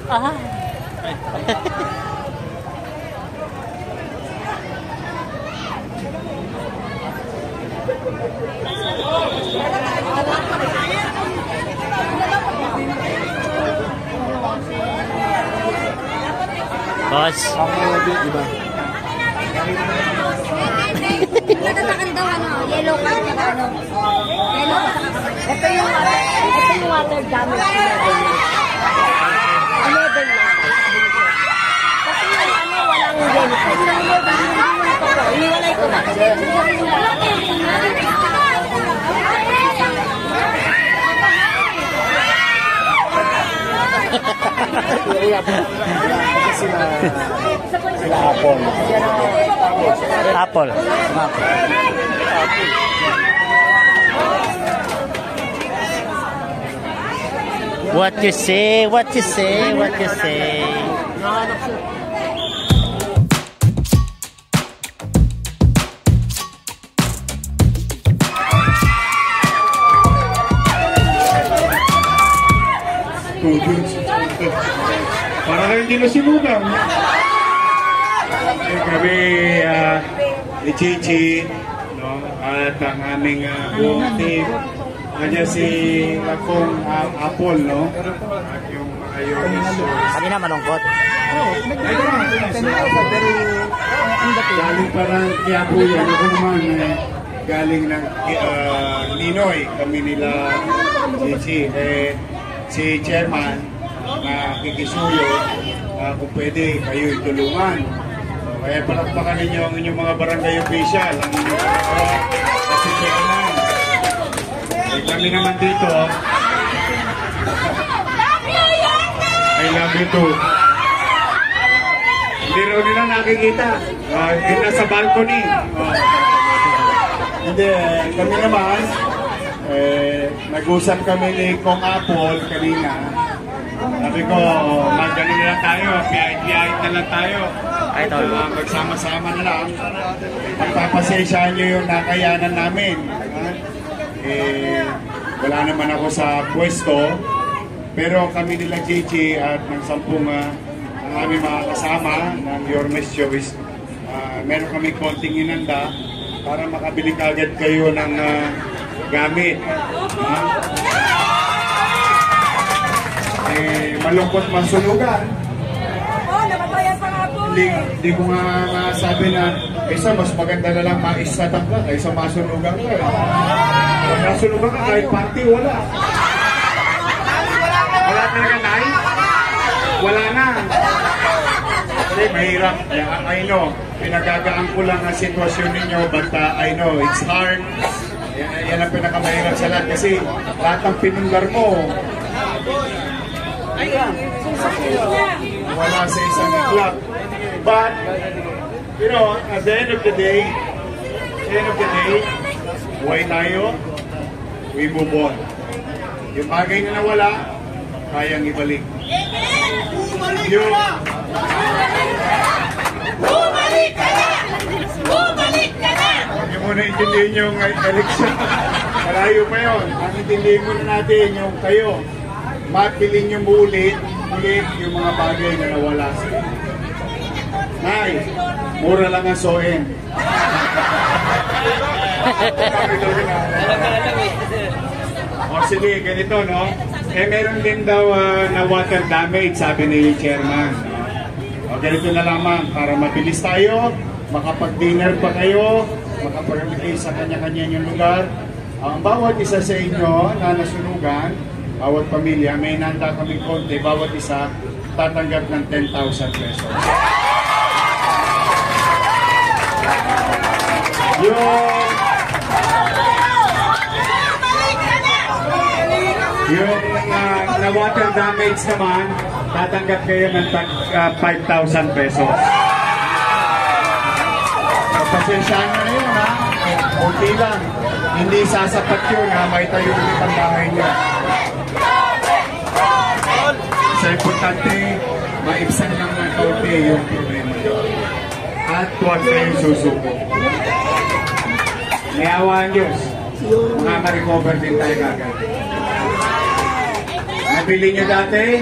Ah. Boss. Iba. Natatakan daw yellow card na yellow card. Ito yung water damage na ganyan. 11 lang. Kasi yung walang genocide. Iwalay ko ba? Sila Apple. Apple. What you say? What you say? What you say? Para kayo hindi nasimugan. Kami ni Chichi, no? At ang aming buong team. Kanya si Lakong Apple, no? At yung Kanina malungkot. galing parang Quiapo yan. Ako naman galing ng Ninoy. Kami nila Chichi. Si Chairman na kikisuyo, kung pwede kayo itulungan. Kaya palakpakan ninyo ang inyong mga barangay official, ang inyong si Chairman. Kami naman dito, I love you too. Hindi raw nila nakikita. Hindi na sa balcony. Hindi, kami naman, nag-usap kami ni Kong Apple kanina. Sabi ko, mag-galing na lang tayo, piyahit na lang tayo. Magsama-sama na lang. Pagpapasensyahan nyo yung nakayanan namin. Wala naman ako sa pwesto. Pero kami nila Gigi at ng 10 ang aming mga kasama ng Your Miss Choice, meron kami konting inanda para makabili kagad kayo ng gamit. Malungkot masunugan. Hindi ko nga masabi na isa mas maganda na lang maisatang ka kaysa masunugan ka. Kung masunugan ka kahit party, wala. Wala talaga na wala na. Kasi mahirap. I know, pinagagaan ko lang ang sitwasyon ninyo, but I know it's hard. Yan ang pinakamahirap sa lahat kasi lahat ng pinundar mo wala sa isang iklap. But, you know, at the end of the day, buhay tayo, we move on. Yung bagay na nawala, kayang ibalik. Bumalik ka na! Bumalik ka na! Huwag niyo muna intindihin yung election. Malayo pa yun. Ang intindihin muna natin yung kayo. Mapilin nyo ulit yung mga bagay na nawala sa inyo. Nay, mura lang ang soin. O sige, ganito, no? Meron din daw na water damage, sabi ni Chairman. O ganito na lamang, para mabilis tayo, makapag-dinner pa kayo, makapag-ibigay sa kanya-kanya yung lugar. Ang bawat isa sa inyo na nasunugan, bawat pamilya, may nanda kaming konti, bawat isa tatanggap ng 10,000 pesos. Yung na water damage naman, tatanggap kayo ng 5,000 pesos. Pasensyahan nyo na yun, ha? Okay lang. Hindi sasapat yun, ha? May tayo ulit ang bahay nyo. Sa importante, maibsan lang ng kaunti yung problema nyo. At huwag kayong susuko. May awa ang Diyos. Makaka-recover din tayo kagad. Nabili nyo dati,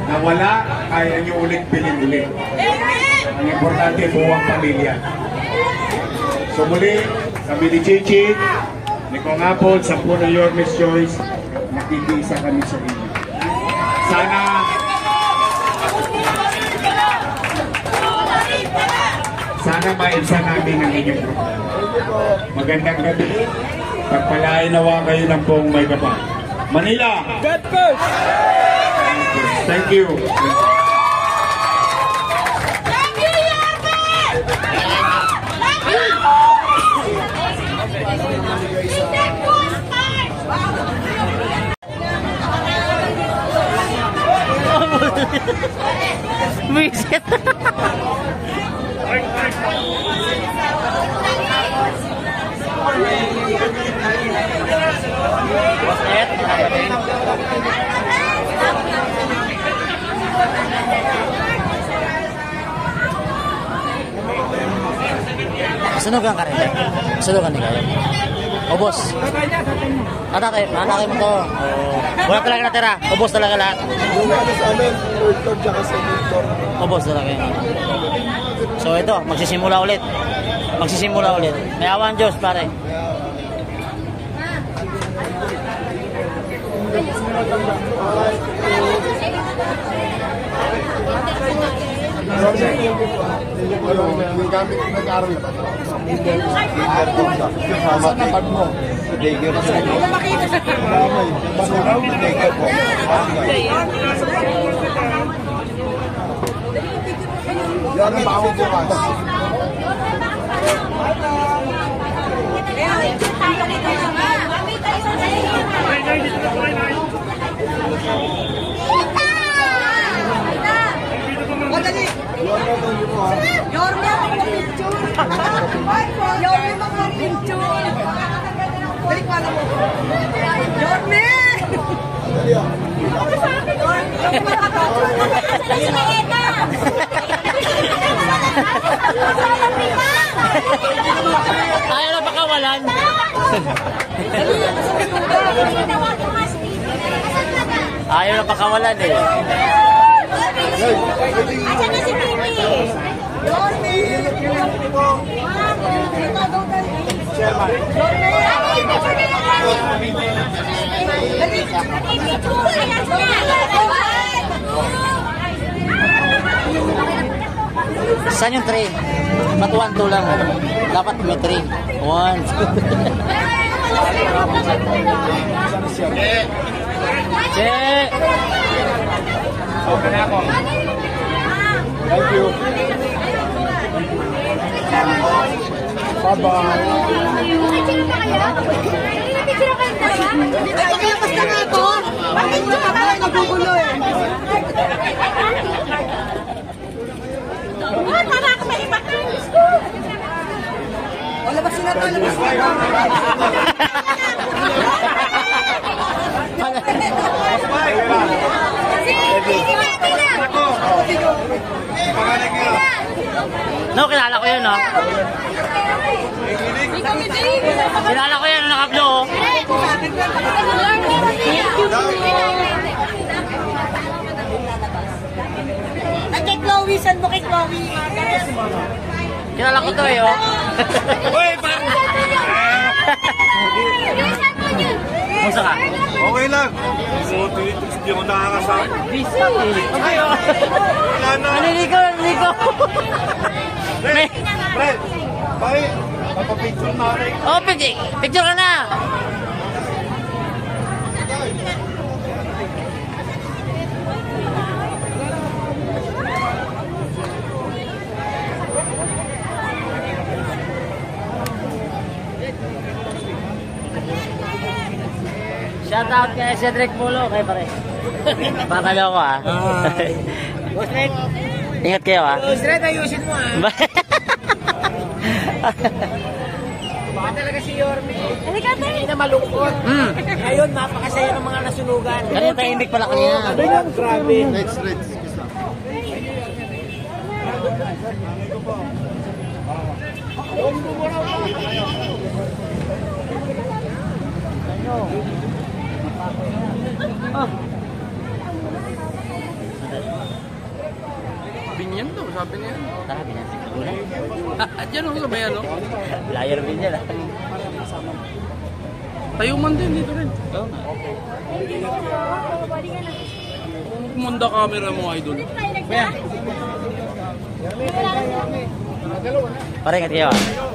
nawala, kaya nyo ulit bilhin ulit. Ang importante, buwang pamilya. So muli, kami ni Chichi, ni Kong Apple, sa Puno Yormes Choice, nakikiisa kami sa inyo. Sana maibsan namin ang inyong problema. Magandang gabi. Pagpalain nawa kayo ng buong may kapal. Manila! God first! Thank you. Visit. Sunugan ka rin. Sunugan din kayo. Ubos. Atake mo to. Wala talaga natira. Ubos talaga lahat. Ubos talaga yun. So ito, magsisimula ulit. May awan Diyos, pare. Yung gamit nag-aaral na ba? Sa napad mo. Dagger sa inyo. Basuraw, dagger po. Yan ang bawang bukas. Madali! Yorme mga picture! Yorme mga picture! Balik pala mo! Yorme! Ayaw na pakawalan. Ayaw na pakawalan eh. Asan na si Mimi? Yorme! Saan yung 3? Ba't 1, 2 lang? Dapat may 3. 1, 2. Che! Okay na ako. Thank you. Bye-bye. Nagkakapas na nga ito! Bakit siya ka kayo nagugulo eh? Para ako may iba kayo! O, labas sila ito, labas sila! No, kilala ko yun, no? Kilala ko yan, nakablo, oh. Kay Chloe, saan mo kay Chloe? Kilala ko to, eh, oh. Uy, parang! Musta ka? Okay lang. Hindi ko nakakasama. Busy. Okay, oh. Wala na. Naliligaw. Fred, bakit? Papapicture na rin. Oh, picture ka na. Shout out kay Cedric Pulo, kay pare. Pakalaw ko, ah. Boss Red, Ingat kayo, ah. Boss Red, ayusin mo Baka talaga si Yorme. Halika tayo! Hindi na malungkot. Ngayon, napakasaya ng mga nasunugan. Kanina tahimik pala kanina. Grabe. Let's read. Ganyan daw, sabi niya. Sabi niya. Una. Diyan ako sa bayan, no? Liar din yan, ah. Tayuman din dito rin. Oo nga. Kumanda camera mo, idol. Pare, ingat kayo, ah.